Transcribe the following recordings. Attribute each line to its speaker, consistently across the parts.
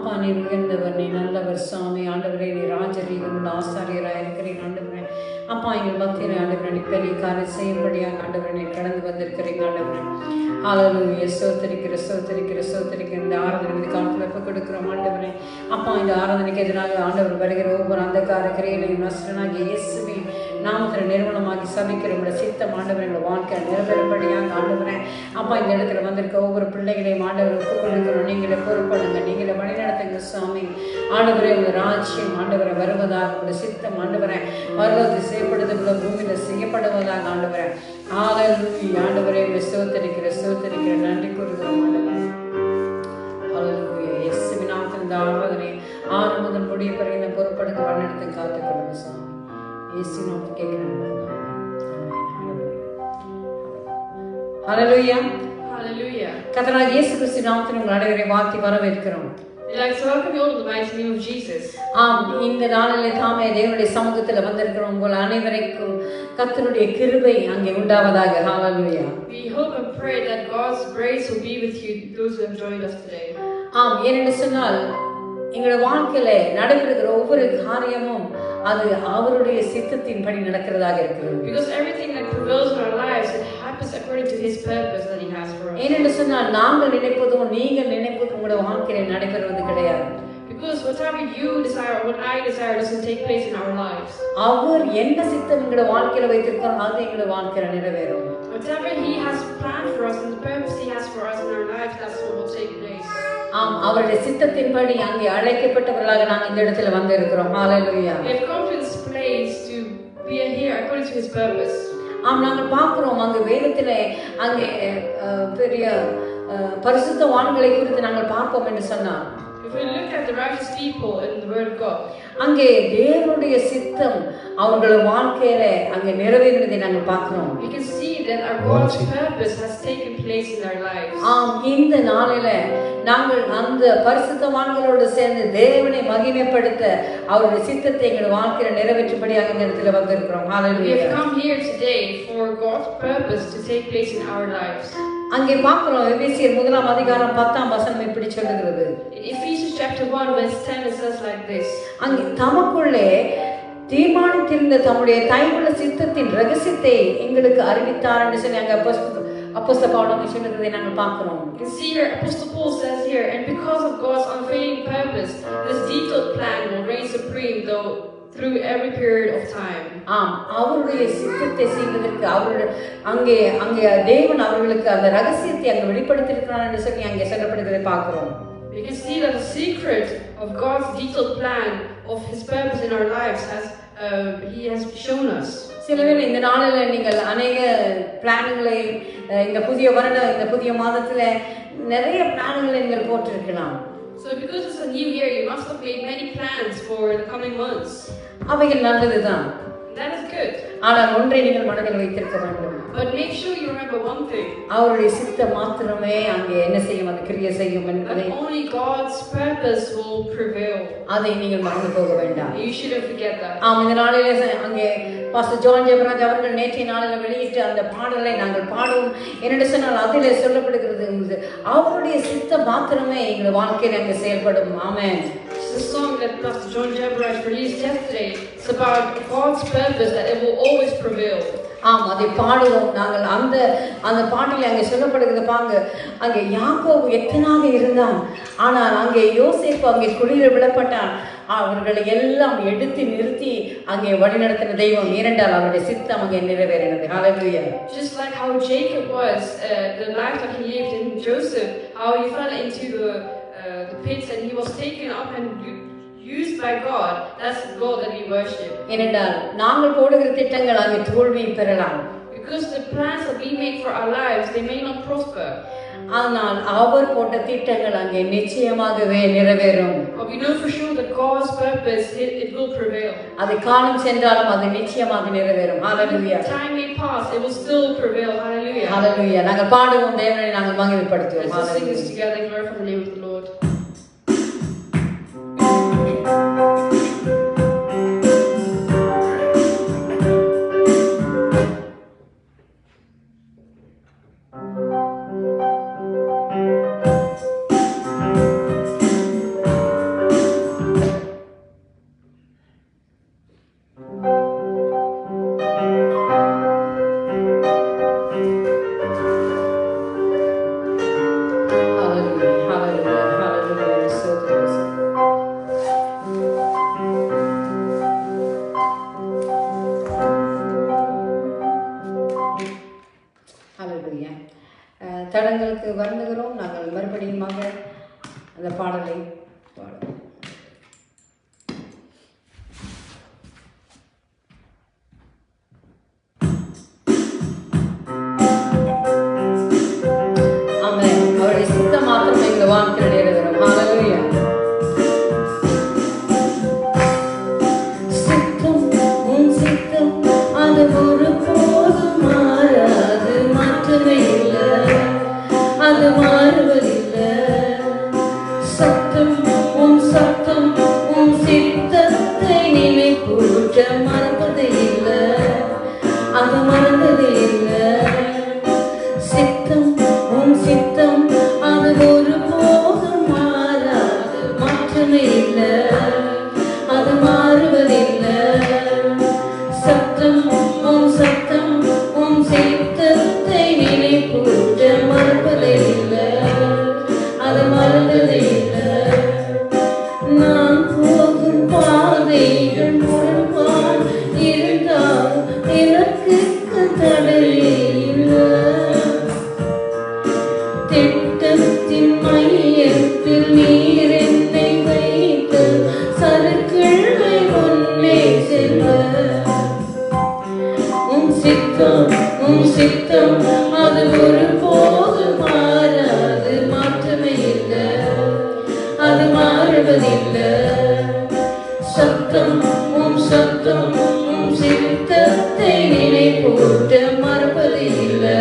Speaker 1: அப்பா நீர் உயர்ந்தவர், நீ நல்லவர் சாமி. ஆண்டவரே நீ ராஜரீகம் உள்ள ஆசாரியராக இருக்கிறீங்க ஆண்டவரே. அப்பா எங்கள் பக்தியில் ஆண்டவரே நீ பெரிய காரியம் செய்யும்படியாக ஆண்டவரே நீ கடந்து வந்திருக்கிறீங்க ஆண்டவரே. ஹல்லேலூயா. சோத்தரிக்கிற இந்த ஆராதனை இந்த காலத்தில் எப்போ கொடுக்குறோம் ஆண்டவரே. அப்பா இந்த ஆராதனைக்கு எதிராக ஆண்டவர் வருகிற ஒவ்வொரு அந்தகார கிரையிலையும் நஸ்ரனாகிய இயேசுவின் நாமத்தில் நிறுவனமாகி சபிக்கிற உங்களோட சித்தம் ஆண்டவரை உங்களோட வாழ்க்கை நிறைவேறும்படியாக ஆண்டவரே. அப்பா இந்த இடத்துல வந்திருக்க ஒவ்வொரு பிள்ளைகளையும் ஆண்டவர் ஒப்புக் கொடுக்கிறோம். நீங்களே பொறுப்படுங்க, நீங்களே வழிநடத்துங்க சாமி. ஆண்டவரே உங்கள் ராஜ்யம் ஆண்டவரை வருவதாக, உங்களோட சித்தம் ஆண்டவரை வருவது செய்யப்படுவதுள்ள பூமியில் செய்யப்படுவதாக ஆண்டவரை. ஹல்லேலூயா. ஆண்டவரே சோத்தரிக்கிற நன்றி கூறுகிறோம் ஆண்டவரே. ஹல்லேலூயா. இயேசுவின் நாமத்தில் இந்த ஆராதனை ஆறு முதல் முடிய பிறகு பொறுப்படுங்க, வழிநடத்து காத்துக்கொள்ளுங்க சாமி. இயேசு நாமத்தில் கேட்கிறேன். ஹல்லேலூயா.
Speaker 2: Hallelujah.
Speaker 1: கர்த்தராகிய இயேசு கிறிஸ்து நாமத்தில் உங்கள் அனைவரையும் வாழ்த்தி வரவேற்கிறோம்.
Speaker 2: We'd like to welcome you all in the mighty name of Jesus.
Speaker 1: இந்த நாளிலே தாமே தேவனுடைய சமூகத்தில் வந்திருக்கிறோம் உங்கள் அனைவருக்கும் கர்த்தருடைய கிருபை அங்கே உண்டாவதாக. ஹல்லேலூயா.
Speaker 2: We hope and pray that God's grace will be with you, those who have joined us today.
Speaker 1: ஏனென்று சொன்னால் எங்களோட வாழ்க்கையில நடைபெறுகிற ஒவ்வொரு காரியமும் அது அவருடைய சித்தத்தின்படி நடக்கிறதாக இருக்கிறது.
Speaker 2: Because everything that prevails in our lives, it happens according to His purpose that He has for us.
Speaker 1: ஏனென்று சொன்னால் நாங்கள் நினைப்பதும் நீங்கள் நினைப்பதும் உங்களோட வாழ்க்கையில நடைபெறுவது கிடையாது.
Speaker 2: Because whatever you desire or what I desire doesn't take place in our lives.
Speaker 1: அவர் என்ன சித்தம் எங்களோட வாழ்க்கையில வைத்திருக்கிறார் அது எங்களோட வாழ்க்கையில நிறைவேறும்.
Speaker 2: Whatever He has planned for us and the purpose He has for us in our lives, that's what will take place.
Speaker 1: அவருடைய சித்தத்தின்படி அங்கே அழைக்கப்பட்டவர்களாக நாங்கள் இந்த இடத்துல வந்து இருக்கிறோம். ஹல்லேலூயா.
Speaker 2: We have come to this place to be here according to His purpose.
Speaker 1: நாங்கள் பார்க்கிறோம் அங்கு வேதத்திலே அங்கே பெரிய பரிசுத்தவான்களை குறித்து நாங்கள் பார்ப்போம் என்று சொன்னார்.
Speaker 2: If we look at the righteous people in the Word of God,
Speaker 1: அங்கே தேவனுடைய சித்தம் அவர்களுடைய வாழ்க்கையில அங்கே நிறைவேறினதை நாங்கள் பார்க்கிறோம்.
Speaker 2: we can see that our God's purpose has taken place in our lives.
Speaker 1: இந்த நாளில நாங்கள் அந்த பரிசுத்தவான்களோடு சேர்ந்து தேவனை மகிமைப்படுத்த அவருடைய சித்தத்தை எங்கள் வாழ்க்கையில நிறைவேற்றும்படியாக இந்த இடத்துல வந்திருக்கிறோம்.
Speaker 2: We have come here today for God's purpose to take place in our lives.
Speaker 1: அங்கே பார்க்கிறோம் எபேசியர் 1:10 இப்படி சொல்லுகிறது.
Speaker 2: Ephesians chapter 1 verse 10 it says like this.
Speaker 1: அங்கே தமக்குள்ளே தீர்மானித்திருந்த தம்முடைய தயவுள்ள சித்தத்தின் ரகசியத்தை எங்களுக்கு அறிவித்தார் என்று சொல்லி அங்கே அப்போஸ்தலன் பவுல் சொல்லுகிறதை நாங்கள் பார்க்கிறோம்.
Speaker 2: You can see here Apostle Paul says here, and because of God's unfailing purpose, this detailed plan will reign supreme through every period of time.
Speaker 1: அவருடைய சித்தத்தை செய்வதற்கு அவருடைய அங்கே தேவன் அவர்களுக்கு அந்த ரகசியத்தை அங்கே வெளிப்படுத்தியிருக்கிறார் என்று சொல்லி அங்கே சொல்லப்படுகிறதை பார்க்கிறோம்.
Speaker 2: We can see that the secret of God's detailed plan of His purpose in our lives He has shown us.
Speaker 1: சிலவேளை இந்த நாளில் நீங்கள் அநேக பிளான்களை இந்த புதிய வருடம் இந்த புதிய மாதத்துல நிறைய பிளான்களை நீங்கள் போட்டிருக்கலாம்.
Speaker 2: So because it's a new year, you must have made many plans for the coming months.
Speaker 1: அவைகள் நல்லதுதான்.
Speaker 2: That is good.
Speaker 1: ஆனால் ஒன்றை நீங்கள் மனதில் வைத்திருக்க வேண்டும்.
Speaker 2: But make sure you remember one thing.
Speaker 1: அவருடைய சித்தம் மாத்திரமே அங்கே என்ன செய்யும், அது கிரியை செய்யும் என்பதை
Speaker 2: only God's purpose will prevail.
Speaker 1: அதை நீங்கள் மறந்து போக வேண்டாம்.
Speaker 2: You shouldn't forget that.
Speaker 1: இந்த நாளிலே அங்கே பாஸ்டர் ஜான் ஜெபராஜ் அவர்கள் நேற்றைய நாளில் வெளியிட்டு அந்த பாடலை நாங்கள் பாடுவோம். என்னென்று சொன்னால் அதிலே சொல்லப்படுகிறது அவருடைய சித்தம் மாத்திரமே எங்கள் வாழ்க்கையில் அங்கே செயல்படும். ஆமென்.
Speaker 2: The song that Pastor John Jebraj released yesterday, it's about God's purpose that it will always prevail.
Speaker 1: அதை பாடுவோம் நாங்கள். அந்த பாட்டில் அங்கே சொல்லப்படுகிறது பாங்க, அங்கே யாக்கோபு எத்தனாக இருந்தான், ஆனால் அங்கே யோசேப்பு அங்கே குழியில் விடப்பட்டான். அவர்களை எல்லாம் எடுத்து நிறுத்தி அங்கே வழிநடத்தின தெய்வம் ஏனென்றால் அவருடைய சித்தம் அங்கே நிறைவேறினது. ஹல்லேலூயா.
Speaker 2: Just like how Jacob was, the life that he lived in Joseph, how he fell into the pits and he was taken up and used by God. That's the God that we worship. ஏனென்றால் நாங்கள் போடுகிற திட்டங்கள் அங்கே தோல்வி பெறலாம். Because the plans that we make for our lives, they may not prosper. ஆனால் அவர் போட்ட திட்டங்கள் அங்கே நிச்சயமாகவே நிறைவேறும். But we know for sure that God's purpose it will prevail. அது காலம் சென்றாலும் அது நிச்சயமாக நிறைவேறும். ஹalleluya. Time may pass, it will still prevail. Hallelujah. Hallelujah. நாங்கள் பாடுவோம், தேவனை நாங்கள் மகிமைப்படுத்துவோம். Let's sing this together and glorify the name of the Lord.
Speaker 1: பாடலை பாடுவோம். ஆமென். அவருடைய சித்தம் மாத்திரம் எங்கள் வாழ்க்கையில் நிறைவேறும். ஹல்லேலூயா. சித்தம் உன் சித்தம் அது ஒருபோதும் மாறாது, மாற்றமே இல்லை, அது மாறுவதில்லை. சத்தம் உன் சத்தம் உன் சித்தத்தை நினைப்பூற்ற மறப்பதே இல்லை, அது மறந்ததே இல்லை. சித்தம் உன் சித்தம் அது ஒருபோதும் மாறாது, மாற்றமே இல்லை, அது மாறுவதில்லை. சத்தம் உன் சத்தம் உன் சித்தத்தை நினைப்பூற்ற மறப்பதே இல்லை, அது மறந்ததே இல்லை. நான் போகும் பாதைகள் முழுப்பால் இருந்தால் எனக்கு தடையே இல்லை. திட்டத்தின் மையத்தில் நீர் என்னை வைத்து சறுக்கிழமை முன்னே செல்வ. உன் சித்தம் அது ஒருபோது மாறாது, மாற்றமே இல்லை, அது மாறுவதில்லை. சத்தம் உன் சித்தத்தை நினைப்பூட்ட மறப்பதே இல்லை,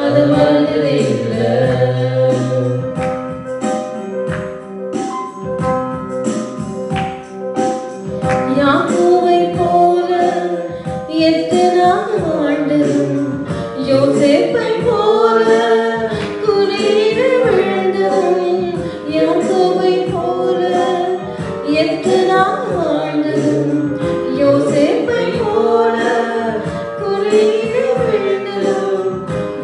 Speaker 1: அது மறந்ததே இல்லை. யாக்கோபை போல எத்தனை ஆண்டு, யோசேப்பை போல குனிய விழுந்ததும். யாக்கோபை போல எத்தனை ஆண்டு, யோசேப்பை போல குனிய விழுந்ததும்.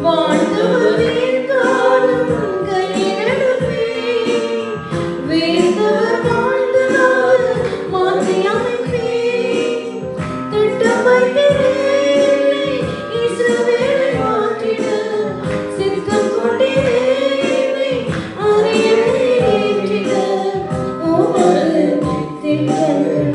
Speaker 1: வாழ்ந்தவரே காலம் கையிலெடுப்பே, வீழ்ந்தவர் வாழ்ந்ததால் மாற்றி அமைப்பே. திட்டம் வைக்கிறேன் இஸ்ரவேலை மாற்றிட, சித்தம் கொண்டேன் அரியணை ஏற்றிட. உமது திட்டங்கள்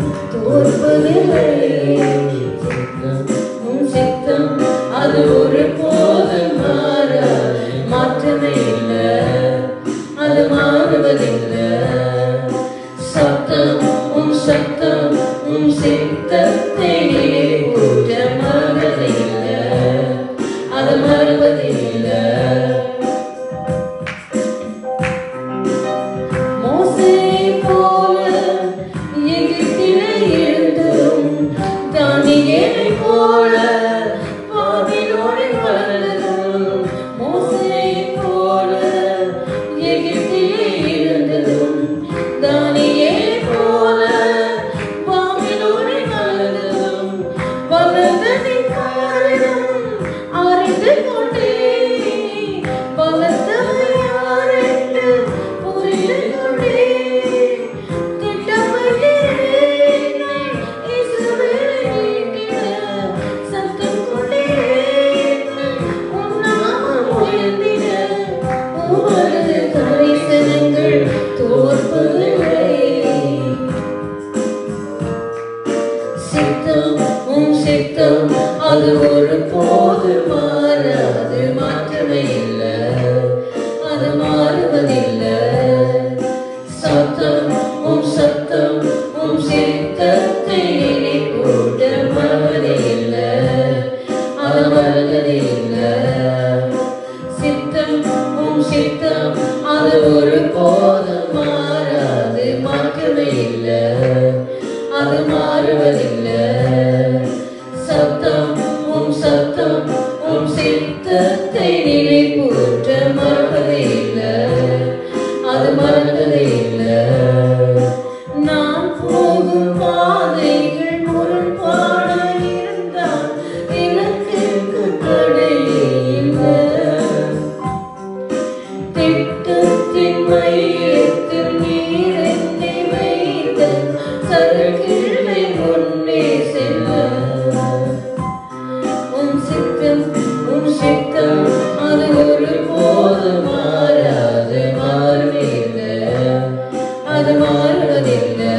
Speaker 1: அது மாறுவதில்லை.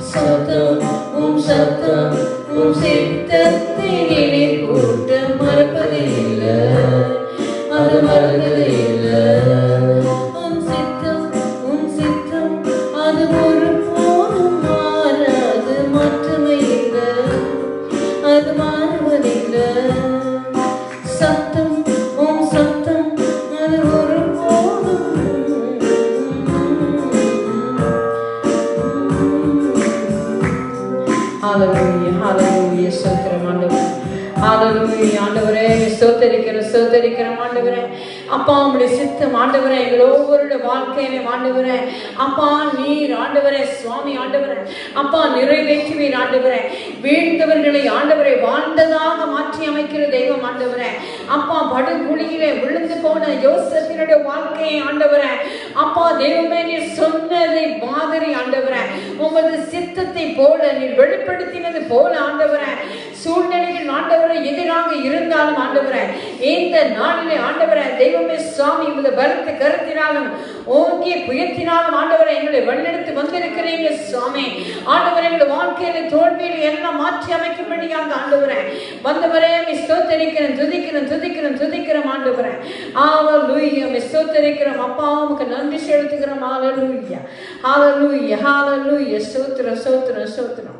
Speaker 1: சத்தம் சத்தம் சித்தத்தை நினைப்பூட்ட மறப்பதில்லை, அது மறப்பதில்லை. சித்தம் அது ஒரு போதும் மாறாது, மாற்றமே இல்லை, அது மாறுவதில்லை. சத்தம் அது ஒரு போதும். ஹalleluya ஹalleluya ஸ்தோத்திரம் ஆண்டவரே. ஹalleluya ஆண்டவரே ஸ்தோத்திரிக்கிறோம் ஆண்டவரே. அப்பா உம்முடைய சித்தம் ஆண்டவரே எங்கள் ஒவ்வொருடைய வாழ்க்கையிலே ஆண்டவரே அப்பா நீர் ஆண்டவரே சுவாமி ஆண்டவரே அப்பா நிறைவேற்றுவீர் ஆண்டவரே. வீழ்ந்தவர்களை ஆண்டவரை வாழ்ந்ததாக மாற்றி அமைக்கிற தெய்வம் ஆண்டவரே. அப்பா படுகுழியிலே விழுந்து போன யோசேப்பினுடைய வாழ்க்கையை ஆண்டவரே அப்பா தெய்வமே நீர் சொன்னதை மாதிரி ஆண்டவரே உமது சித்தத்தை போல நீர் வெளிப்படுத்தினது போல ஆண்டவரே சூழ்நிலைகள் ஆண்டவரை எதிராக இருந்தாலும் ஆண்டவரே இந்த நாளிலே ஆண்டவரே தெய்வமே சுவாமி உமது பலத்த கருத்தினாலும் ஓங்கிய புயத்தினாலும் ஆண்டவரை எங்களை வழிநடத்தி வந்திருக்கிறீங்க சுவாமி. ஆண்டவரை எங்கள் வாழ்க்கையில தோல்வியில் எல்லாம் மாற்றி அமைக்கும்படியாக ஆண்டவரே வந்தவரே ஸ்தோத்திரிக்கிறேன் துதிக்கிறோம் ஆண்டவரே. ஹalleluya ஸ்தோத்திரிக்கிறோம் அப்பா உமக்கு நன்றி செலுத்துகிறோம். ஹalleluya ஹalleluya ஹalleluya ஸ்தோத்திரம்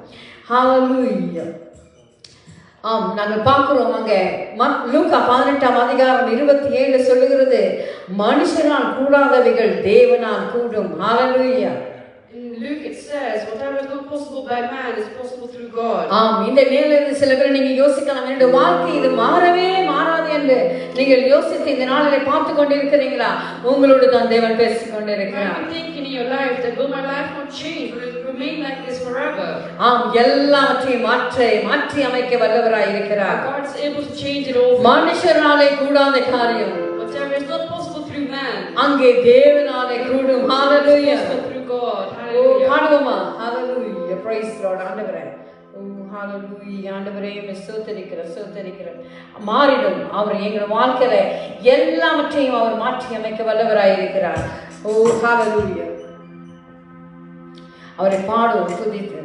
Speaker 1: ஹalleluya. ஆம் நாங்கள் பார்க்கிறோம் அங்க லூக்கா 18ஆம் அதிகாரம் 27 சொல்லுகிறது மனுஷனால் கூடாதவைகள் தேவனால் கூடும். ஹalleluya.
Speaker 2: In Luke it says whatever is not possible by man is possible through God.
Speaker 1: ஆம் இந்த நேரத்தில் சில பேர் நீங்க யோசிக்கலாம் என்னோட வாழ்க்கை இது மாறவே மாறாது என்று நீங்கள் யோசித்து இந்த நாளிலே பார்த்து கொண்டிருக்கிறீங்களா? உங்களோடு தான் தேவன் பேசிக் கொண்டிருக்கிறார்.
Speaker 2: You think in your life that will my life not change, will it remain like this forever?
Speaker 1: ஆம் எல்லாவற்றையும் மாற்றி அமைக்க வல்லவராய் இருக்கிறார்.
Speaker 2: God is able to change it all.
Speaker 1: மனுஷராலே கூடாத காரியம்
Speaker 2: whatever is not possible through man
Speaker 1: அங்கே தேவனாலே கூடும். ஹalleluya
Speaker 2: through God. Hallelujah.
Speaker 1: பாடுவோமா? ஹalleluya praise the Lord ஆண்டவரே. ஹalleluya ஆண்டவரே ஸ்தோத்திரிக்கிறோம். மாறிடும் அவர் எங்கள் வாழ்க்கையில எல்லாவற்றையும் அவர் மாற்றி அமைக்க வல்லவராய் இருக்கிறார். ஓ ஹalleluya அவரை பாடுவோம் துதித்து.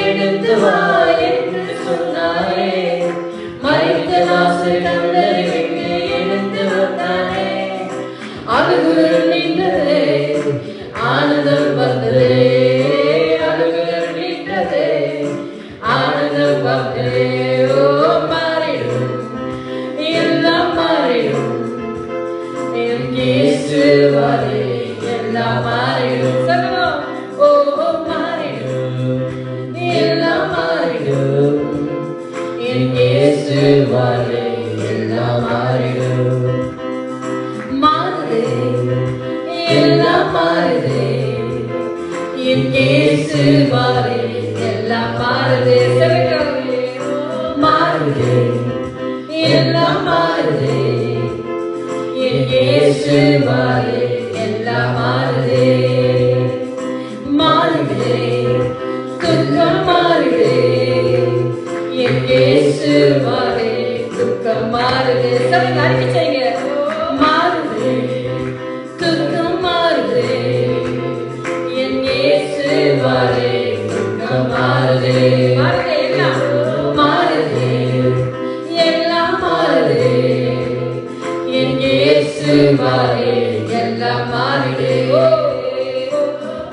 Speaker 3: எழுந்து
Speaker 1: வா என்று சொன்னாரே, மறித்த லாசரு கல்லறை விட்டு எழுந்து வந்தானே. அழுகுரல் நின்றதே, ஆனந்தம் வந்ததே, அழுகுரல் நின்றதே, ஆனந்தம் வந்ததே. ஓ மாறிடும், எல்லாம் மாறிடும், என் இயேசு வாரே, எல்லாம் மாறிடும். சொல்லுவோம். ஓ மாறிடும், எல்லாம் மாறிடும், என் இயேசு வாரே, எல்லாம் மாறிடும். மாறுதே, எல்லாம் மாறுதே, என் இயேசு வாரே, எல்லாம் மாறுதே. சொல்லுங்க. மாறுதே, எல்லாம் மாறுதே, என் இயேசு வாரே, எல்லாம் மாறுதே. மாறுதே, துக்கம் மாறுதே, என் இயேசு வாரே, துக்கம் மாறுதே. சொல்லுங்க. அறிக்கை செய்யுங்க. மாறுதே, துக்கம் மாறுதே, என் இயேசு வாரே, துக்கம் மாறுதே. மாறுதே, எல்லாம் மாறுதே, எல்லாம் மாறுதே, என் இயேசு வாரே, எல்லாம் மாறுதே. ஓ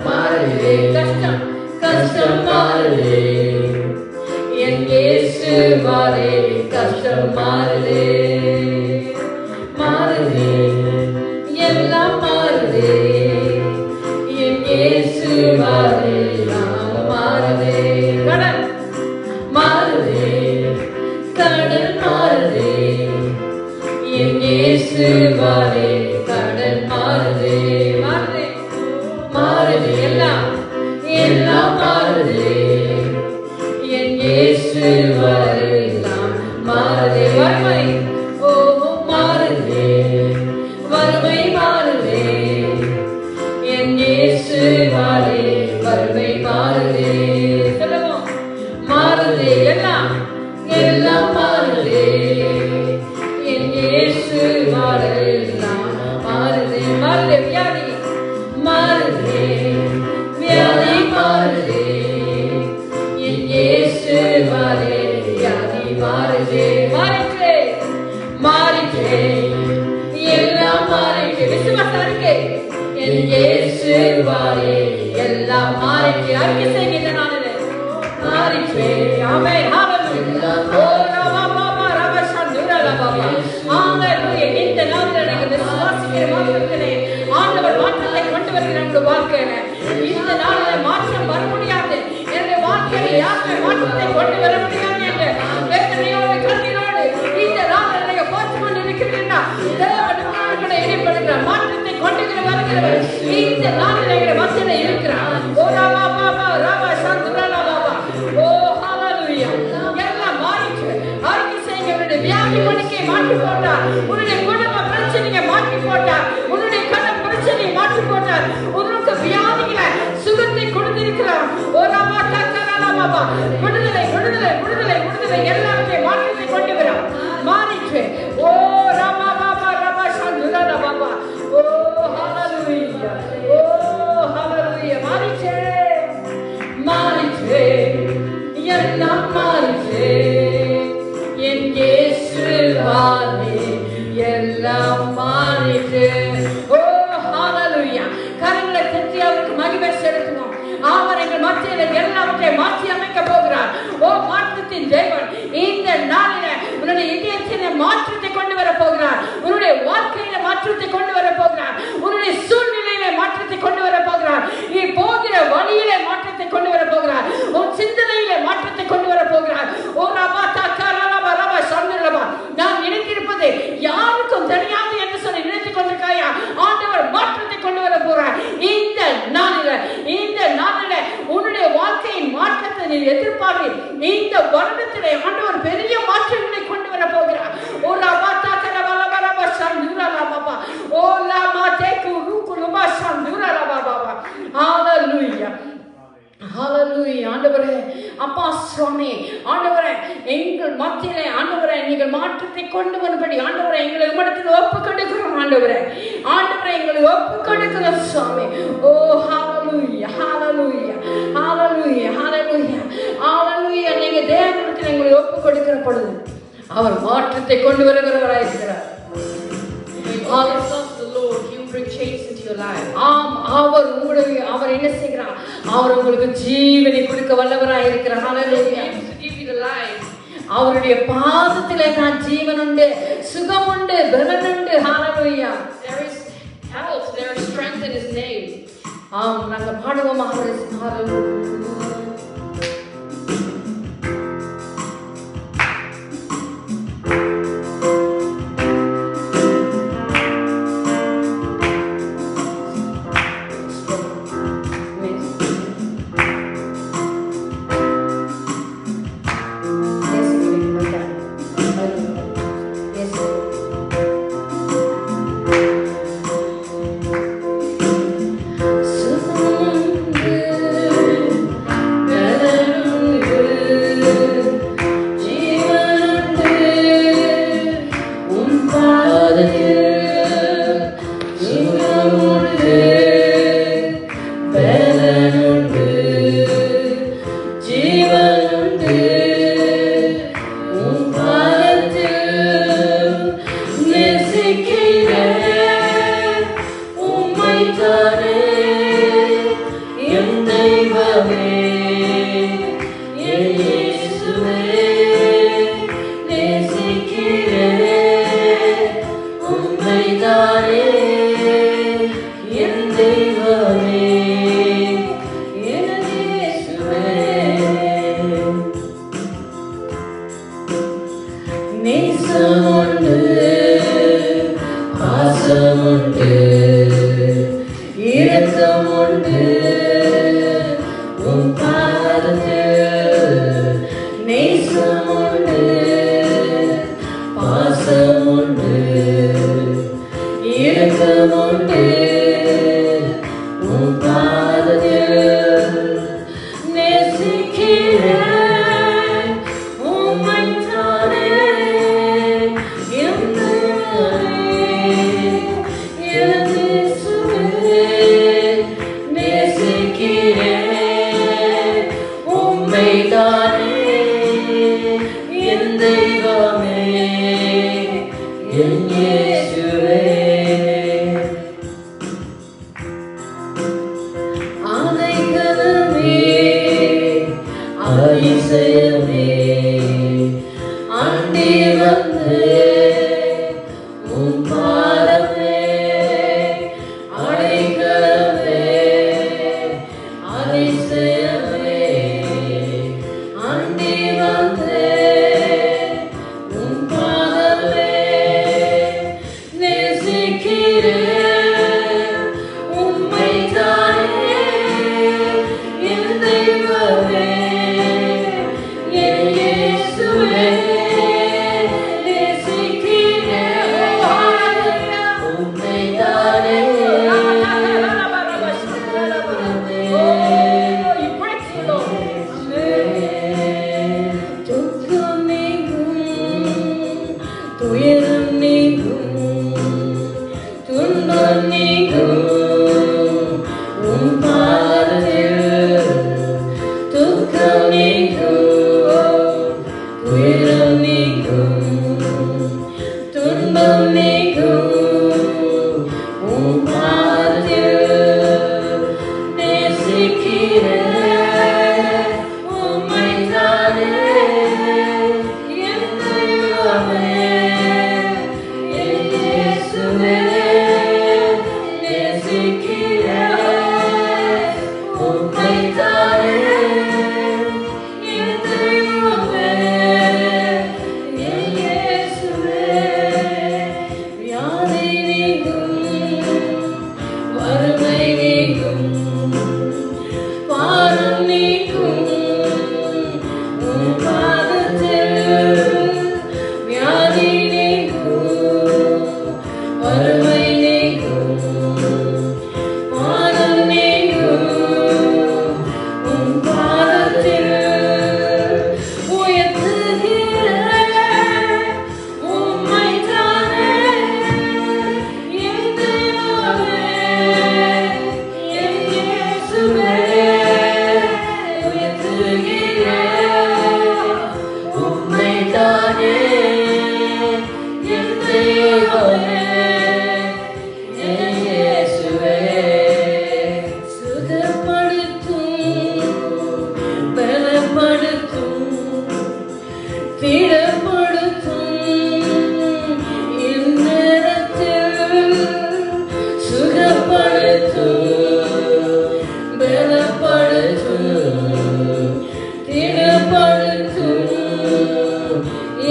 Speaker 1: மாறுதே, கஷ்டம் கஷ்டம் மாறுதே, என் இயேசு வாரே, கஷ்டம் மாறுதே. மாறுதே, எல்லாம் மாறுதே, என் இயேசு வாரே, எல்லாம் மாறுதே. கடன் மாறுதே, கடல் மாறுதே, என் இயேசு வாரே, கடல் மாறுதே. மாறுதே, மாறுதே, எல்லாம் எல்லாம் மாறுதே, என் இயேசு வாரே, எல்லாம் மாறுதே. வறுமை ஓ மாறுதே, வறுமை மாறுதே, என் இயேசு வாரே, வறுமை மாறுதே. சொல்லுவோம். மாறுதே, எல்லாம் எல்லாம் மாறுதே, என் இயேசு வாரே, எல்லாம் மாறுதே. மாறுதே, வியாதி மாறுதே, வியாதி மாறுதே, என் இயேசு வாரே, வியாதி மாறுதே. மாறிற்றே, மாறிற்றே, எல்லாம் மாறிற்றே. விசுவாச அறிக்கை. என் இயேசு வாரே, எல்லாம் மாறிற்றே. அறிக்கை செய்கின்ற நாளிலே மாறிற்றே. ஆமென். ஹalleluya. ஓ ரபா பாபா ரபா சந்துரா பாபா. ஹalleluya. இந்த நாளிலே நீங்கள் விசுவாசிக்கிற மாத்திரத்திலே ஆண்டவர் மாற்றத்தை கொண்டு வருகிறார் உங்கள் வாழ்க்கையில. இந்த நாளிலே மாற்றம் வர முடியாது. என்னுடைய வாழ்க்கையில யாருமே மாற்றத்தை கொண்டு வர முடியாது என்று வேதனையோடு கண்ணீரோடு இந்த நாளில் நீங்கள் போற்று கொண்டு இருக்கிறீர்களா? தேவன் உங்களை இடைப்படுகிறார். மாற்றத்தை கொண்டு வருகிறவர் இந்த நாளில் எங்கள் மத்தியில இருக்கிறார். ஓ ராபா பாபா ராபா சந்துரா பாபா. ஓ ஹalleluya. எல்லாம் மாறிச்சு. அறிக்கை செய்யுங்க. உன்னுடைய வியாதி படுக்கையை மாற்றி போட்டார். உன்னுடைய குடும்ப பிரச்சனையை மாற்றி போட்டார். உன்னுடைய கடன் பிரச்சனையை மாற்றி போட்டார். உனக்கு வியாதிகளை சுகத்தை கொடுத்திருக்கிறார். ஓ ராபா தக்கரா பாபா. விடுதலை விடுதலை விடுதலை விடுதலை எல்லாத்தையும் மாற்றத்தை கொண்டு வரும். மாறிச்சு. ஓ ராபா பாபா ராபா சந்துரா பாபா. ஓ ஹalleluya. ஓ ஹalleluya. மாறிச்சு. மாறிச்சு. எல்லாம் மாறிச்சு. என் இயேசு வாரே, எல்லாம் மாறிச்சு. ஓ ஹalleluya. கரங்களை தட்டி அவருக்கு மகிமை செலுத்துவோம். அவர் எங்கள் மத்தியில எல்லாவற்றையும் மாற்றி அமைக்க போகிறார். ஓ மாற்றத்தின் தேவன் இந்த நாளில உன்னுடைய இதயத்தில மாற்றத்தை கொண்டு வர போகிறார். உன்னுடைய வாழ்க்கையில மாற்றத்தை கொண்டு வர போகிறார். உன்னுடைய சூழ்நிலையில மாற்றத்தை கொண்டு வர போகிறார். நீ போகிற வழியில மாற்றத்தை கொண்டு வர போகிறார். உன் சிந்தனையில மாற்றத்தை கொண்டு வர போகிறார். ஓ ரபா தக்கரா ரபா சந்திரபா. நான் நினைத்திருப்பது யாருக்கும் தெரியாது என்று சொல்லி நினைத்துக் கொண்டிருக்காயா? ஆண்டவர் மாற்றத்தை கொண்டு வர போகிறார். இந்த நாளில உன்னுடைய வாழ்க்கையின் மாற்றத்தை நீ எதிர்பார்த்து இந்த வருடத்திலே ஆண்டவர் பெரிய மாற்றங்களை கொண்டு வர போகிறார். ஓ ரபா தக்கரா ரபா சந்திரா பாபா. ஓ லமா தேக்கு ருக்கு ரபா சந்திரா பாபா. ஹalleluya. ஹalleluya. ஆண்டவரே அப்பா சுவாமி, ஆண்டவரே எங்கள் மத்தியிலே ஆண்டவரே நீங்கள் மாற்றத்தை கொண்டு வரும்படி ஆண்டவரே எங்களை உம்மிடத்தில் ஒப்புக் கொடுக்கிறோம். ஆண்டவரே எங்களை ஒப்புக் கொடுக்கிறோம் சுவாமி. ஓ ஹalleluya. ஹalleluya. ஹalleluya. ஹalleluya. ஹalleluya. ஒப்பு கொடுக்கிற பொழுது அவர் மாற்றத்தை கொண்டு வருகிறவராயிருக்கிறார். ஆம், அவர் என்ன செய்கிறார்? அவர் உங்களுக்கு ஜீவனை கொடுக்க வல்லவராய் இருக்கிறார். அவருடைய பாதத்திலே நான் ஜீவன் உண்டு, சுகம் உண்டு, பலன் உண்டு. ஹalleluya.
Speaker 2: There is health, there is strength in his name.
Speaker 1: ஆம், நாங்க பாடுவோம். ஹalleluya.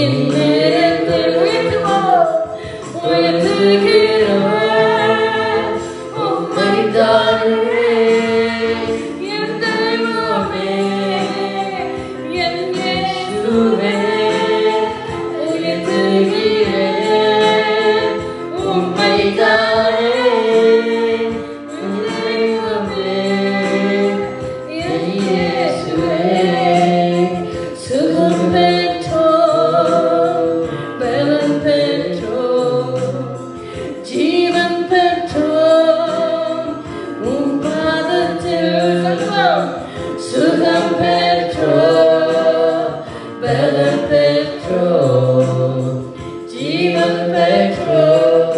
Speaker 1: இந்நேரத்தில் உயர்த்துவோம், உயர்த்துகிறோம் உம்மைத்தானே என் தெய்வமே, என் இயேசுவே. உயர்த்துகிறேன் உம்மைத்தானே என் தெய்வமே, என் இயேசுவே. சுகம் பெற்றோம், பலன் பெற்றோம், ஜீவன் பெற்றோம் உம் பாதத்தில். சொல்வோம். சுகம் பெற்றோம், பலன் பெற்றோம், ஜீவன் பெற்றோம்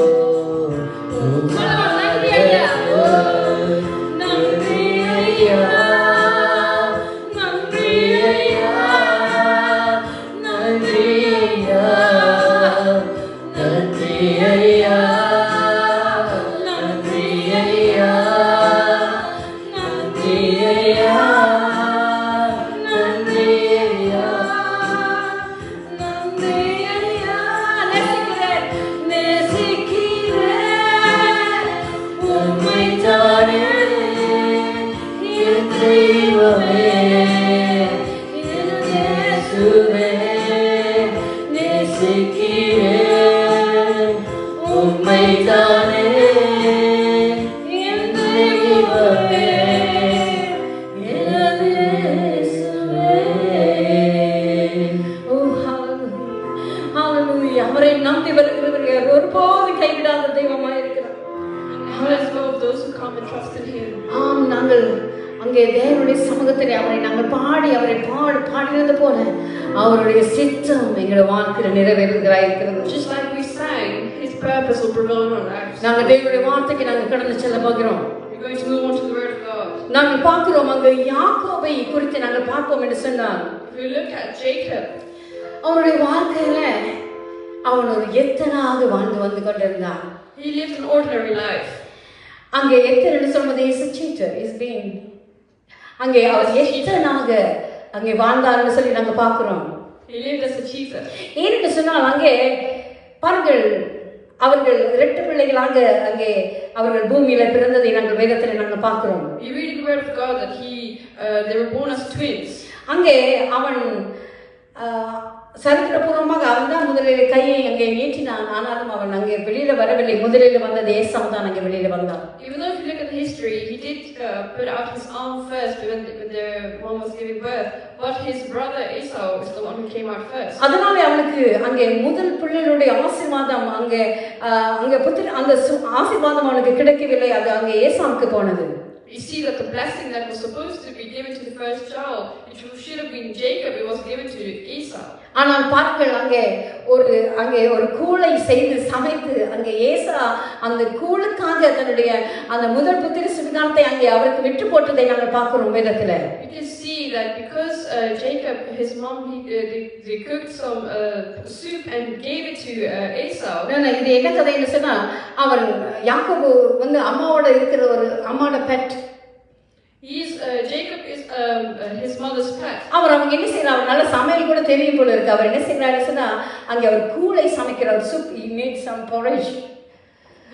Speaker 1: உம் பாதத்தில். நன்றி ஐயா, நன்றி ஐயா, நன்றி ஐயா, நன்றி ஐயா, நன்றி ஐயா, நன்றி ஐயா, நன்றி ஐயா, நன்றி ஐயா. நேசிக்கிறேன், நேசிக்கிறேன் உம்மைத்தானே என் தெய்வமே, என் இயேசுவே. நேசிக்கிறேன் உம்மைத்தானே என் தெய்வமே, என் இயேசுவே. ஓ ஹalleluya, ஹalleluya. அவரை நம்பி வருகிறவர்கள் ஒருபோதும் கைவிடாத தெய்வமாய் இருக்கிறார்.
Speaker 2: Bless both those who come and trust in Him.
Speaker 1: ஆம், நாங்கள் அங்கே தேவனுடைய சமூகத்திலே அவரை நாங்கள் பாடி அவரை பாடினது போல அவருடைய சித்தம் எங்களுடைய வாழ்க்கையில் நிறைவேறுகிறதாயிருக்கிறது.
Speaker 2: Just like we sang, His purpose will prevail in our lives.
Speaker 1: நாங்கள் தேவனுடைய வார்த்தைக்கு நாங்கள் கடந்து செல்ல போகிறோம்.
Speaker 2: We're going to move on to the Word of God.
Speaker 1: நாங்கள் பார்க்கிறோம், அங்கு யாக்கோபை குறித்து நாங்கள் பார்ப்போம் என்று சொன்னால்,
Speaker 2: If we look at Jacob,
Speaker 1: அவனுடைய வாழ்க்கையில அவன் ஒரு எத்தனாக வாழ்ந்து வந்து கொண்டிருந்தான்.
Speaker 2: he lived an ordinary life.
Speaker 1: அங்கே எத்தனை என்று சொல்வது is a cheater, is being அங்கே அவர் எத்தனாக அங்கே வாழ்ந்தார்னு சொல்லி நாங்கள் பார்க்கிறோம்.
Speaker 2: He lived as a cheater.
Speaker 1: ஏனென்று சொன்னால் அங்கே பாருங்கள், அவர்கள் இரண்டு பிள்ளைகளாக அங்கே அவர்கள் பூமியில பிறந்ததை நாங்கள் வேதத்தில் நாங்கள் பார்க்கிறோம்.
Speaker 2: We read in the Word of God that they were born as twins.
Speaker 1: அங்கே அவன் சரித்திரபூர்வமாக அவன் தான் முதலில் கையை அங்கே நீட்டினான். ஆனாலும் அவன் அங்கே வெளியில வரவில்லை. முதலில் வந்தது ஏசாவு தான் அங்கே வெளியில வந்தான்.
Speaker 2: Even though if you look at the history, he did put out his arm first when the one was giving birth, but his brother Esau is the one who came out first.
Speaker 1: அதனால அவனுக்கு அங்கே முதல் பிள்ளைகளுடைய ஆசீர்வாதம் அங்கே அங்கே அந்த ஆசீர்வாதம் அவனுக்கு கிடைக்கவில்லை. அது அங்கே ஏசாவுக்கு போனது.
Speaker 2: You see that the blessing that was supposed to be given to the first child, which should have been Jacob, it was given to Esau.
Speaker 1: ஆனால் பாருங்கள், அங்கே ஒரு கூளை செய்து சமைத்து அங்கே ஏசா அந்த கூழுக்காக தன்னுடைய அந்த முதல் புத்திர சுவிகாரத்தை அங்கே அவருக்கு விட்டு போட்டதை நாங்கள் பார்க்கிறோம் வேதத்துல.
Speaker 2: You can see that because Jacob, his mom, they cooked some soup and gave it to Esau.
Speaker 1: இது என்ன கதைன்னு சொன்னா, அவன் யாக்கோபு வந்து அம்மாவோட இருக்கிற ஒரு அம்மாவோட bed.
Speaker 2: Jacob is his mother's pet.
Speaker 1: அவங்க என்ன செய்யறாரு, அவர் நல்ல சமையல் கூட தெரியும் போல இருக்கு. அவர் என்ன செய்யறாரு சொன்னா, அங்கே அவர் கூளை சமைக்கிறார். soup, he made some porridge.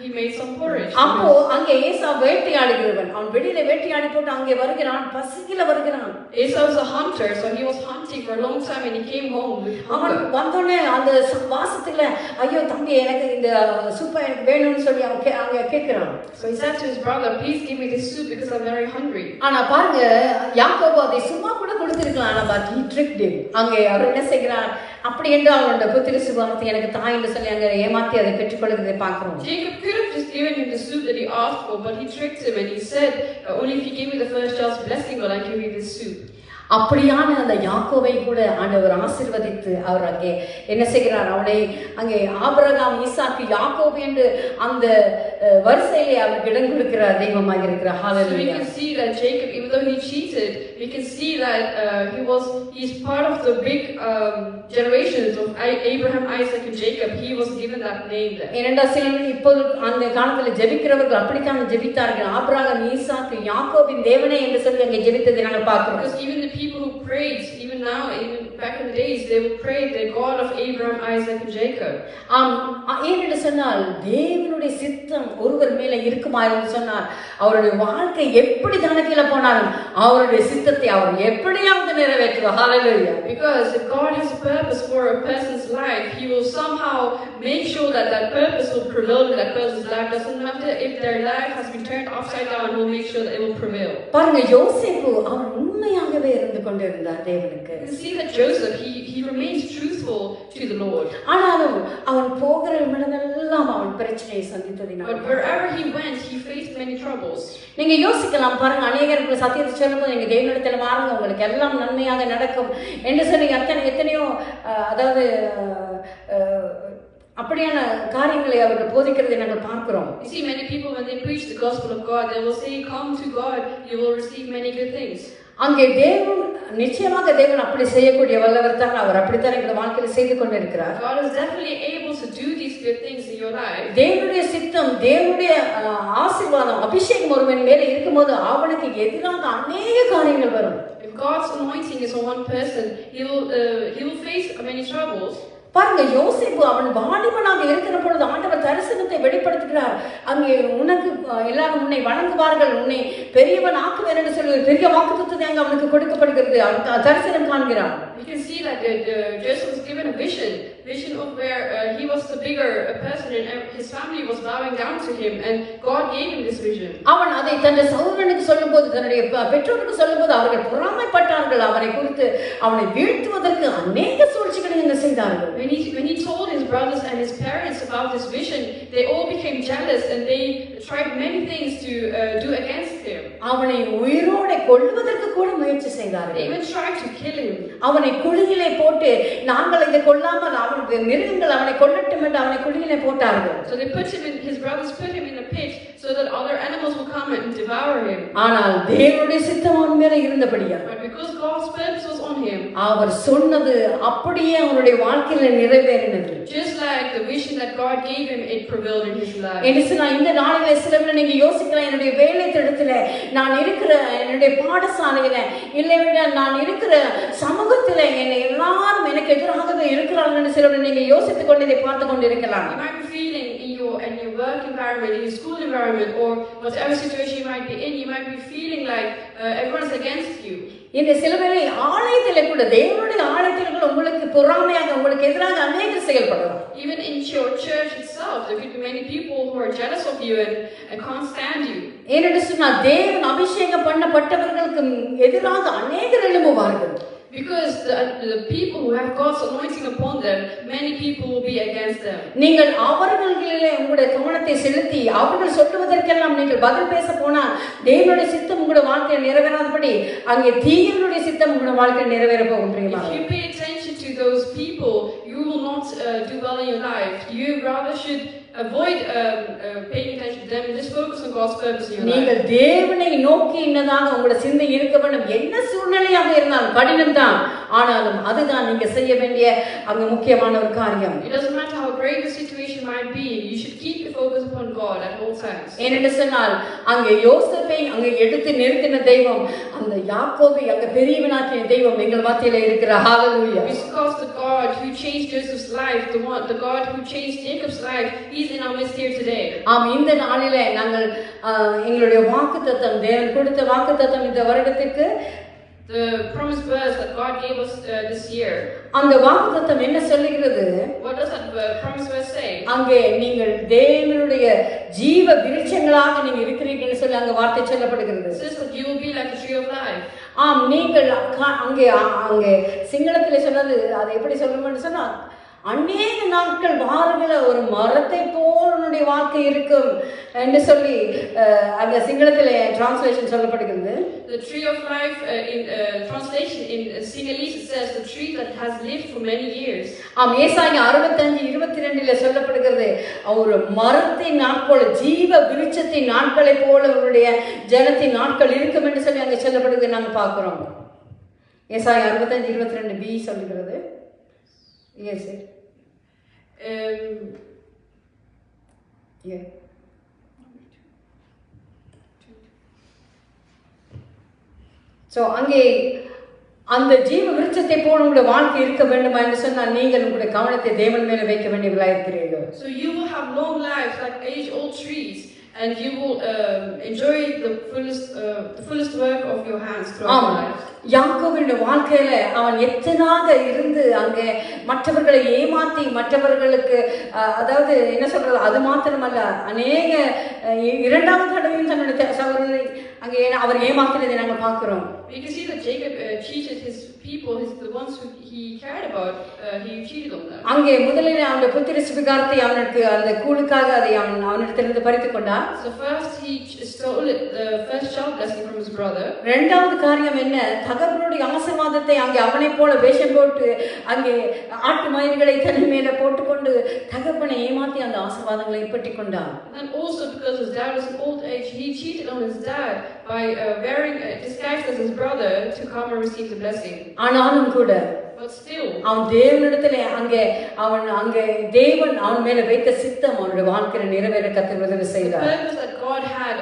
Speaker 2: He made some porridge.
Speaker 1: அப்போ அங்கே ஏசா வேட்டையாடுகிறவன். அவன் வெளியில வேட்டையாடி போட்டு அங்கே வருகிறான், பசியில வருகிறான்.
Speaker 2: Esau was a hunter, so he was hunting for a long time and he came home with hunger.
Speaker 1: அவன் வந்தோடனே அந்த வாசத்துல, ஐயோ தம்பி எனக்கு இந்த சூப்பை எனக்கு வேணும்னு சொல்லி அவன் அங்க கேட்கிறான்.
Speaker 2: So he said to his brother, please give me this soup because I'm very hungry.
Speaker 1: ஆனா பாருங்க, யாக்கோபு அதை சும்மா கூட கொடுத்திருக்கலாம். ஆனா but he tricked him. அங்கே அவர் என்ன செய்கிறார், அப்படி என்று அவனோட புத்திர சுபாவத்தை எனக்கு தாயின்னு சொல்லி அங்க ஏமாத்தி அதை பெற்றுக்கொள்கிறதை பார்க்கிறோம்.
Speaker 2: Jacob could have just given him the soup that he asked for, but he tricked him and he said, only if you give me the first child's blessing will I give you this soup.
Speaker 1: அப்படியான அந்த யாக்கோவை கூட ஆண்டவர் ஆசீர்வதித்து அவர் அங்கே என்ன செய்கிறார், அவனை அங்கே ஆபிரகாம், ஈசாக்கு, யாக்கோபு என்று அந்த வரிசையிலே அவருக்கு இடம் கொடுக்கிறார் தெய்வமாக இருக்கிறார்.
Speaker 2: So we can see that Jacob, even though he cheated, we can see that he's part of the big generations of Abraham, Isaac, and Jacob. He was given that name there.
Speaker 1: இரண்டாம் சிலர் இப்போது அந்த காலத்தில் ஜெபிக்கிறவர்கள் அப்படித்தான் ஜெபித்தார்கள். Abraham, ஈசாக்கு, யாக்கோபின் தேவனே என்று சொல்லி அங்கே ஜெபித்ததை நாங்கள் பார்க்கிறோம்.
Speaker 2: Because even the people who prayed, even now, even back in the days, they would pray the God of Abraham, Isaac, and Jacob.
Speaker 1: ஏனென்று சொன்னால் தேவனுடைய சித்தம் ஒருவர் மேல இருக்குமா என்று சொன்னார், அவருடைய வாழ்க்கை எப்படி தனக்கில போனாலும் அவருடைய சித்தத்தை அவர் எப்படியாவது நிறைவேற்றுவார். ஹalleluya.
Speaker 2: Because if God has a purpose for a person's life, he will somehow make sure that that purpose will prevail in that person's life. Doesn't matter if their life has been turned upside down, he will make sure that it will prevail.
Speaker 1: பாருங்க, யோசேப்பு அவர் உண்மையாகவே இருந்து கொண்டிருந்தார் தேவனுக்கு.
Speaker 2: You see that Joseph, he remains truthful to the Lord.
Speaker 1: ஆனாலும் அவன் போகிற இடமெல்லாம் அவன் பிரச்சனையை சந்தித்ததினால்,
Speaker 2: but wherever he went, he faced many troubles.
Speaker 1: நீங்க யோசிக்கலாம் பாருங்க, அநேகருக்கு சத்தியத்தை சொல்லும்போது நீங்க தேவனிடத்தில் வாருங்க உங்களுக்கு எல்லாம் நன்மையாக நடக்கும் என்று சொல்லி எத்தனையோ அதாவது அப்படியான காரியங்களை அவர்கள் போதிக்கிறதை நாங்கள் பார்க்கிறோம்.
Speaker 2: You see, many people when they preach the gospel of God, they will say, "Come to God, you will receive many good things."
Speaker 1: அங்கே தேவன் நிச்சயமாக தேவன் அப்படி செய்யக்கூடிய வல்லவர் தான். அவர் அப்படித்தான் எங்கள் வாழ்க்கையில் செய்து கொண்டிருக்கிறார்.
Speaker 2: God is definitely able to do these good things in your life.
Speaker 1: தேவனுடைய சித்தம், தேவனுடைய ஆசீர்வாதம், அபிஷேகம் ஒருவன் மேல இருக்கும்போது அவனுக்கு எதிராக அநேக காரியங்கள் வரும்.
Speaker 2: If God's anointing is on one person, he will face many troubles.
Speaker 1: பாருங்க, யோசேப்பு அவன் வாலிபனாக இருக்கிற பொழுது ஆண்டவர் தரிசனத்தை வெளிப்படுத்துகிறார். அங்கே உனக்கு எல்லாரும் உன்னை வணங்குவார்கள், உன்னை பெரியவன் ஆக்குவேன் என்று சொல்லி பெரிய வாக்குத்தத்தத்தை அங்கே அவனுக்கு கொடுக்கப்படுகிறது. அவன் தரிசனம் காண்கிறான்.
Speaker 2: We can see that Joseph was given a vision of where he was the bigger person and his family was bowing down to him, and God gave him this vision.
Speaker 1: அவன் அதை தன் சகோதரனுக்கு சொல்லும்போது, தன்னுடைய பெற்றோருக்கு சொல்லும்போது அவர்கள் பொறாமைப்பட்டார்கள். அவனை குறித்து அவனை வீழ்த்துவதற்கு அநேக சூழ்ச்சிகளை செய்தார்கள்.
Speaker 2: When he told his brothers and his parents about this vision, they all became jealous and they tried many things to do against him.
Speaker 1: அவனை உயிரோட கொல்வதற்கு கூட முயற்சி செய்தார்கள்.
Speaker 2: They even tried to kill him.
Speaker 1: அவனை குழியிலே போட்டு, நாங்கள் இதை கொல்லாமல் அவனுக்கு மிருகங்கள் அவனை கொல்லட்டும் என்று அவனை குழியிலே போட்டார்கள்.
Speaker 2: So they put him in, his brothers put him in a pit so that other animals will come and devour him.
Speaker 1: ஆனால் தேவனுடைய சித்தம் அவன் மேல இருந்தபடியா,
Speaker 2: but because God's purpose was on him,
Speaker 1: அவர் சொன்னது அப்படியே அவனுடைய வாழ்க்கையில நிறைவேறினது.
Speaker 2: just like the vision that God gave him, it prevailed in his life.
Speaker 1: நான் இந்த நாளிலே சிலவரை நீங்க யோசிக்கலாம், என்னுடைய வேலை திட்டத்துல, நான் இருக்கிற என்னுடைய பாடசாலையில, இல்லைவிட நான் இருக்கிற சமூகத்துல என்னை எல்லாரும் எனக்கு எதிராகவே இருக்கிறார்கள் சிலவரை நீங்க யோசித்துக் கொண்டு இதை பார்த்து கொண்டு இருக்கலாம்.
Speaker 2: You might be feeling in your work environment, in your school environment, or whatever situation you might be in, you might be feeling like everyone's against you.
Speaker 1: இந்த சிலவேளை ஆலயத்திலே கூட, தேவனுடைய ஆலயத்திலே கூட உங்களுக்கு பொறாமையாக, உங்களுக்கு எதிராக அநேகர் செயல்படலாம்.
Speaker 2: Even in your church itself, there could be many people who are jealous of you and can't stand you.
Speaker 1: ஏனென்று சொன்னால் தேவன் அபிஷேகம் பண்ணப்பட்டவர்களுக்கு எதிராக அநேகர் எழும்புவார்கள்.
Speaker 2: Because the people who have God's anointing upon them, many people will be against them.
Speaker 1: நீங்கள் அவர்களிலே உங்களுடைய கவனத்தை செலுத்தி அவர்கள் சொல்லுவதற்கெல்லாம் நீங்கள் பதில் பேச போனால் தேவனுடைய சித்தம் உங்களுடைய வாழ்க்கையில் நிறைவேறாதபடி அங்கே தீயனுடைய சித்தம் உங்களுடைய வாழ்க்கையில் நிறைவேற போகும்.
Speaker 2: If you pay attention to those people, you will not do well in your life. You rather should avoid paying attention to them and just focus on God's purpose in your life. நீங்கள் தேவனை நோக்கி இன்னதாக உங்களுடைய சிந்தை இருக்க வேண்டும். என்ன சூழ்நிலையாக இருந்தாலும் கடினம் தான், ஆனாலும் அதுதான் நீங்க செய்ய வேண்டிய அங்க முக்கியமான ஒரு காரியம். It doesn't matter how great the situation might be, you should keep your focus upon God at all times.
Speaker 1: ஏனென்று சொன்னால் அங்கே யோசேப்பை அங்கே எடுத்து நிறுத்தின தெய்வம், அந்த யாக்கோபை அங்கே பெரியவனாக்கிய தெய்வம் எங்கள் மத்தியிலே இருக்கிறார். ஹalleluya.
Speaker 2: Because the God who changed Joseph's life, the God who changed Jacob's life, He's in our midst here today. ஆம்,
Speaker 1: இந்த நாளிலே நாங்கள் எங்களுடைய வாக்குத்தத்தம், தேவன் கொடுத்த வாக்குத்தத்தம் இந்த வருடத்திற்கு,
Speaker 2: the promised verse that God gave us this year.
Speaker 1: அந்த வாக்குத்தத்தம் என்ன சொல்லுகிறது?
Speaker 2: What does that promised verse say?
Speaker 1: அங்கே நீங்கள் தேவனுடைய ஜீவ விருட்சங்களாக நீங்க இருக்கிறீங்கன்னு சொல்லி அங்க வார்த்தை சொல்லப்படுகிறது.
Speaker 2: It says that you will be like a tree of life.
Speaker 1: ஆம், நீங்கள் அங்கே சிங்களத்திலே சொன்னது, அது எப்படி சொல்லணும்னு சொன்னா, அநேக நாட்கள் வாரங்கள ஒரு மரத்தை போல் உன்னுடைய வாழ்க்கை இருக்கும் என்று சொல்லி அந்த சிங்களத்திலே டிரான்ஸ்லேஷன் சொல்லப்படுகிறது.
Speaker 2: The tree of life in translation in Sinhalese says the tree that has lived for many years.
Speaker 1: ஏசாயா 65:22 சொல்லப்படுகிறது ஒரு மரத்தின் நாட்கள் ஜீவ விருட்சத்தின் நாட்களை போல உன்னுடைய ஜனத்தின் நாட்கள் இருக்கும் என்று சொல்லி அங்கே சொல்லப்படுகிறது நாங்க பார்க்கிறோம். ஏசாயா 65:22b சொல்லுகிறது. Yes sir. Yeah. So அங்கே அந்த ஜீவ விருட்சத்தை போல உங்களுடைய வாழ்க்கை இருக்க வேண்டுமா என்று சொன்னால் நீங்கள் உங்களுடைய கவனத்தை தேவன் மேல வைக்க வேண்டியவர்களாக இருக்கிறீர்கள்.
Speaker 2: So you will have long lives like age-old trees, and you will enjoy the fullest work of your hands throughout your life.
Speaker 1: யாக்கோபுடைய வாழ்க்கையில அவன் எத்தனாக இருந்து அங்கே மற்றவர்களை ஏமாத்தி மற்றவர்களுக்கு அதாவது என்ன சொல்றது அது மாத்திரமல்ல அநேக இரண்டாவது தடவையும் தன்னுடைய சகோதரனை அங்கே அவர் ஏமாத்தினதை நாங்கள் பார்க்கிறோம்.
Speaker 2: We can see that Jacob cheated his people, the ones who he cared about, he cheated on them.
Speaker 1: அங்கே முதலில் அவனுடைய புத்திர சுவிகாரத்தை அவனுக்கு அந்த கூலுக்காக அதை அவனிடத்திலிருந்து பறித்து கொண்டான்.
Speaker 2: So first he stole the first child blessing from his brother.
Speaker 1: இரண்டாவது காரியம் என்ன, தகப்பனுடைய ஆசீர்வாதத்தை அங்கே அவனை போல வேஷம் போட்டு அங்கே ஆட்டு மயிர்களை தன் மேல போட்டுக்கொண்டு தகப்பனை ஏமாத்தி அந்த ஆசீர்வாதங்களை பற்றி கொண்டான்.
Speaker 2: And also because his dad was in old age, he cheated on his dad by wearing disguised as his brother to come and receive the blessing.
Speaker 1: ஆனாலும் கூட
Speaker 2: but still
Speaker 1: அவன் தேவனிடத்திலே அங்கே தேவன் அவன் மேல வைத்த சித்தம் அவனுடைய வாழ்க்கையை நிறைவேற கர்த்தர் உதவி செய்தார்.
Speaker 2: The purpose that God had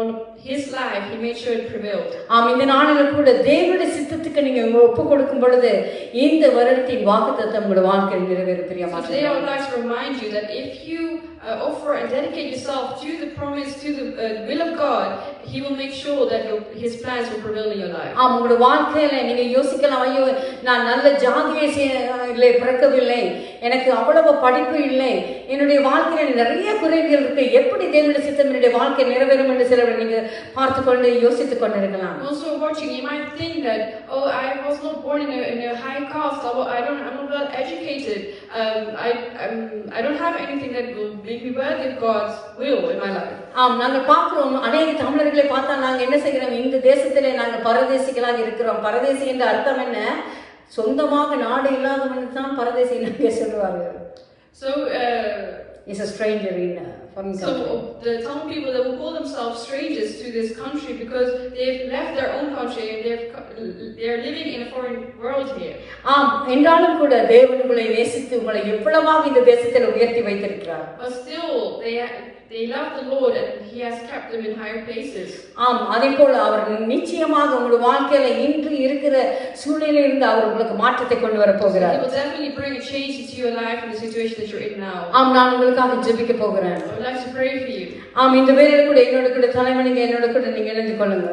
Speaker 2: on his life, he made sure it prevailed.
Speaker 1: இந்த நாளில் கூட தேவனுடைய சித்தத்துக்கு நீங்க ஒப்பு கொடுக்கும் பொழுது இந்த வருடத்தின் வாக்குத்தத்தம் உங்களுடைய வாழ்க்கையில் நிறைவேற பிரியமானது.
Speaker 2: Today I would like to remind you that if you offer and dedicate yourself to the promise, to the will of God, he will make sure that his plans will prevail in your life.
Speaker 1: உங்களுடைய வாழ்க்கையில நீங்க யோசிக்கலாம், ஐயோ நான் நல்ல ஜாதியிலே பிறக்கவில்லை, எனக்கு அவ்வளவு படிப்பு இல்லை, என்னுடைய வாழ்க்கையில நிறைய குறைகள் இருக்கு, எப்படி தேவனுடைய சித்தம் என்னுடைய வாழ்க்கை நிறைவேறும் என்று சிலர் நீங்க பார்த்துக்கொண்டு யோசித்துக் கொண்டிருக்கலாம்.
Speaker 2: Also watching, you might think that, oh, I was not born in a high caste, I'm not well educated, I don't have anything that will make me worthy of God's will in my life.
Speaker 1: நாங்கள் பார்க்கிறோம், அநேக தமிழர்களை பார்த்தா நாங்க என்ன செய்கிறோம், இந்த தேசத்திலே நாங்கள் பரதேசிகளாக இருக்கிறோம். பரதேசி என்ற அர்த்தம் என்ன, சொந்தமாக நாடு இல்லாதவன் தான் பரதேசி என்று சொல்லுவார்கள்.
Speaker 2: So
Speaker 1: is a stranger in foreign country.
Speaker 2: So the Tamil people, they will call themselves strangers to this country because they've left their own country and they're living in a foreign world here.
Speaker 1: என்றாலும் கூட தேவன் உங்களை நேசித்து உங்களை எவ்வளவாக இந்த தேசத்தில் உயர்த்தி வைத்திருக்கிறார்.
Speaker 2: But still they love the Lord and he has kept them in higher places.
Speaker 1: அதேபோல அவர் நிச்சயமாக உங்களுடைய வாழ்க்கையில இன்று இருக்கிற சூழ்நிலையில இருந்து அவர் உங்களுக்கு மாற்றத்தை கொண்டு வர போகிறார்.
Speaker 2: He will definitely bring a change into your life and the situation that you're in now.
Speaker 1: நான் உங்களுக்காக ஜெபிக்க போகிறேன்.
Speaker 2: I would like to pray for you.
Speaker 1: இந்த வேளையில கூட என்னோட கூட தலைவனிங்க என்னோட கூட நீங்க இணைந்து கொள்ளுங்க.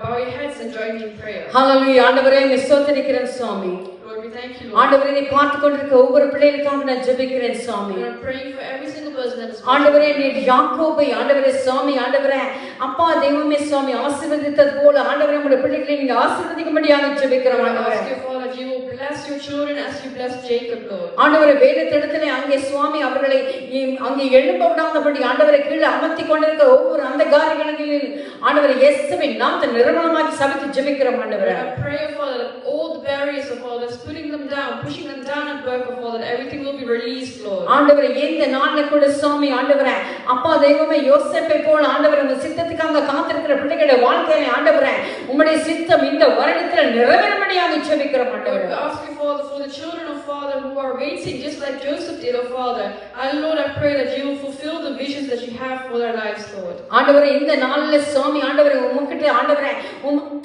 Speaker 2: Bow your heads and join me in prayer.
Speaker 1: ஹalleluya. ஆண்டவரே உம்மை ஸ்தோத்திரிக்கிறேன் சுவாமி.
Speaker 2: Lord, we thank you.
Speaker 1: ஆண்டவரே நீ பார்த்து கொண்டிருக்க ஒவ்வொரு பிள்ளைகளுக்காக நான் ஜெபிக்கிறேன் சுவாமி.
Speaker 2: We are praying for every single person that is watching.
Speaker 1: ஆண்டவரே நீ யாக்கோபை ஆண்டவரே சுவாமி ஆண்டவரே அப்பா தெய்வமே சுவாமி ஆசீர்வதித்தது போல ஆண்டவரே உம்முடைய பிள்ளைகளை நீங்க ஆசீர்வதிக்கும்படியாக ஜெபிக்கிறோம் ஆண்டவரே.
Speaker 2: Ask your Father that you will bless your children as you bless Jacob, Lord.
Speaker 1: ஆண்டவரே வேதத்திடத்திலே அங்கே சுவாமி அவர்களை அங்கே எழும்ப விடாதபடி ஆண்டவரை கீழே அமர்த்தி கொண்டிருக்கிற ஒவ்வொரு அந்த காரியங்களில் ஆண்டவரை இயேசுவின் நாமத்தை நிர்மலமாக்கி சபித்து ஜெபிக்கிறோம் ஆண்டவரே.
Speaker 2: I pray, Father, that all the barriers of all that's putting them down, pushing them down at work of all, that everything will be released, Lord.
Speaker 1: ஆண்டவரே இந்த நாள்ல கூட சுவாமி ஆண்டவரே அப்பா தெய்வமே யோசேப்பை போல ஆண்டவரே உங்க சித்தத்துக்காக காத்திருக்கிற பிள்ளைகளுடைய வாழ்க்கையில ஆண்டவரே உம்முடைய சித்தம் இந்த வருடத்தில் நிறைவேறும்படியாக ஜெபிக்கிறோம் ஆண்டவரே.
Speaker 2: I ask you, Father, for the children of Father who are waiting just like Joseph did, oh Father. And Lord, I pray that you will fulfill the visions that you have for their lives, Lord.
Speaker 1: ஆண்டவரே இந்த நாள்ல சுவாமி ஆண்டவரே உம்முக்கிட்ட ஆண்டவரே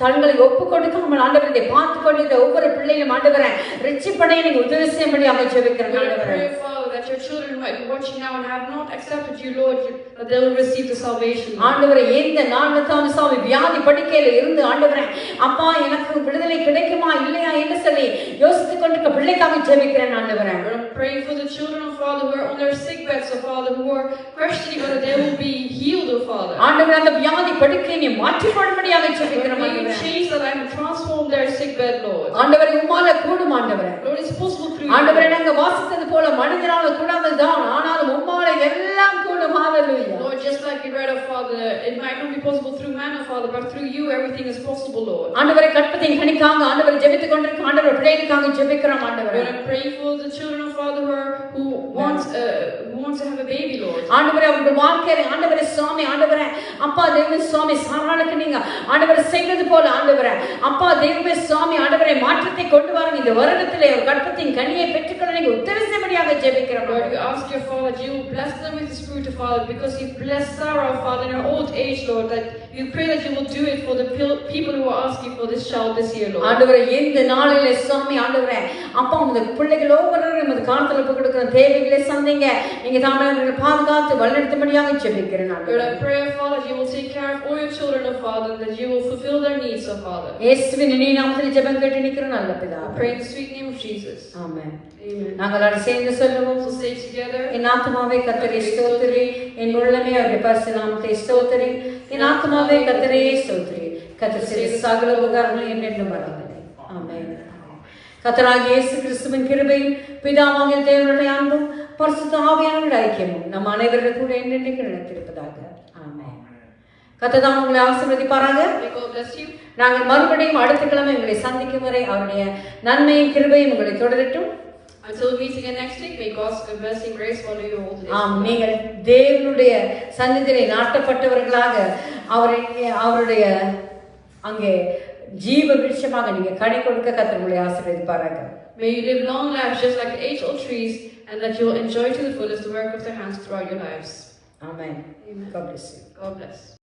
Speaker 1: தங்களை ஒப்பு கொடுக்காமல் ஆண்டவரை பார்த்து கொண்டிருந்த ஒவ்வொரு பிள்ளைகளும் ஆண்டவரே ரட்சிப்படைய நீங்க உதவி செய்யும்படியாக ஜெபிக்கிறேன் ஆண்டவரே.
Speaker 2: I pray, Father, that your children who might be watching now and have not accepted you, Lord, that they will receive the salvation.
Speaker 1: ஆண்டவரே இந்த நாள்ல தான் சுவாமி வியாதி படுக்கையில இருந்து ஆண்டவரே அப்பா எனக்கு விடுதலை கிடைக்குமா இல்லையா என்று சொல்லி யோசித்துக் கொண்டிருக்க பிள்ளைக்காக ஜெபிக்கிறேன் ஆண்டவரே.
Speaker 2: I'm praying for the children of Father who are on their sick beds, oh Father, who are questioning whether they will be healed, oh Father.
Speaker 1: ஆண்டவரே அந்த வியாதி படுக்கையை நீ மாற்றி போடும்படியாக ஜெபிக்கிறேன்
Speaker 2: ஆண்டவரே. Change that and transform their sick bed, Lord.
Speaker 1: ஆண்டவரே உம்மால கூடுமா ஆண்டவரே.
Speaker 2: Lord, it's possible through you.
Speaker 1: ஆண்டவரே, நாங்க வாசித்தது போல மனிதனால கூடாதது தான், ஆனாலும் உம்மால எல்லாம் கூடும். ஹalleluya.
Speaker 2: Lord, just like you read, Father, it might not be possible through man, Father, but through you everything is possible, Lord.
Speaker 1: ஆண்டவரே, கற்பத்தை கனிக்காங்க ஆண்டவரே ஜெபித்துக் கொண்டிருக்க ஆண்டவரே பிள்ளைகளுக்காக ஜெபிக்கிறோம் ஆண்டவரே.
Speaker 2: Lord, I'm praying for the children of Father who want to have a baby, Lord.
Speaker 1: ஆண்டவரே, அவருடைய வாழ்க்கையில ஆண்டவரே சுவாமி, ஆண்டவரே அப்பா தெய்வமே சுவாமி, சாராளுக்கு நீங்க ஆண்டவரே செய்தது போல ஆண்டவரே அப்பா தெய்வமே சுவாமி, ஆண்டவரே மாற்றத்தை கொண்டு வரும் இந்த வருடத்திலே ஒரு கற்பத்தின் கனியை பெற்றுக்கொள்ள நீங்க உதவி செய்யும்படியாக ஜெபிக்கிறோம்.
Speaker 2: Lord, we ask your Father that you will bless them with the Spirit of Father, because you blessed Sarah, Father, in her old age, Lord, that we pray that you will do it for the people who are asking for this child this year, Lord.
Speaker 1: ஆண்டவரே, இந்த நாளிலே சுவாமி ஆண்டவரே அப்பா உங்க பிள்ளைகள் ஒவ்வொருவரும் இந்த காலத்துல கொடுக்கிற தேவைகளை சந்திங்க, நீங்க தாமே அவர்களை பாதுகாத்து வழிநடத்தும்படியாக ஜெபிக்கிறேன்.
Speaker 2: Lord, I pray, Father, that you will take care of all your children, oh Father, that you will fulfill their needs, oh Father.
Speaker 1: இயேசுவின் இனிய நாமத்தில் ஜெபம் கேட்டு நிக்கிறோம் நல்ல பிதாவே.
Speaker 2: I pray in the sweet name of Jesus.
Speaker 1: Amen.
Speaker 2: Amen.
Speaker 1: நாங்கள் எல்லாரும் சேர்ந்து சொல்லுவோம்.
Speaker 2: So say together.
Speaker 1: என் ஆத்துமாவே கர்த்தரை ஸ்தோத்திரி, என் உள்ளமே அவருடைய பரிசுத்த நாமத்தை ஸ்தோத்திரி. என் ஆத்துமாவே கர்த்தரையே ஸ்தோத்திரி. கர்த்தர் செய்த சகல உபகாரங்களும் என்னென்னும் மறவாதே. ஆமென். கர்த்தராகிய இயேசு கிறிஸ்துவின் கிருபையும் பிதாவாகிய தேவனுடைய அன்பும் பரிசுத்த ஆவியானவருடைய ஐக்கியமும் நம் அனைவருடைய கூட என்னென்னைக்கு நிலைத்திருப்பதாக. ஆமென். கர்த்தர் தாம் உங்களை ஆசீர்வதிப்பாராக.
Speaker 2: May God bless you.
Speaker 1: நாங்கள் மறுபடியும் அடுத்த கிழமை உங்களை சந்திக்கும் வரை அவருடைய நன்மையும் கிருபையும் உங்களை தொடரட்டும்.
Speaker 2: Until we meet again next week, may God's blessing, grace follow you all today.
Speaker 1: நீங்கள் தேவனுடைய சந்நிதியிலே நாட்டப்பட்டவர்களாக அவருடைய அங்கே ஜீவ விருட்சமாக நீங்க கனி கொடுக்க கர்த்தர் உங்களை ஆசீர்வதிப்பாராக.
Speaker 2: May you live long lives just like the age-old trees, and that you will enjoy to the fullest the work of their hands throughout your lives.
Speaker 1: Amen.
Speaker 2: Amen.
Speaker 1: God bless you.
Speaker 2: God bless.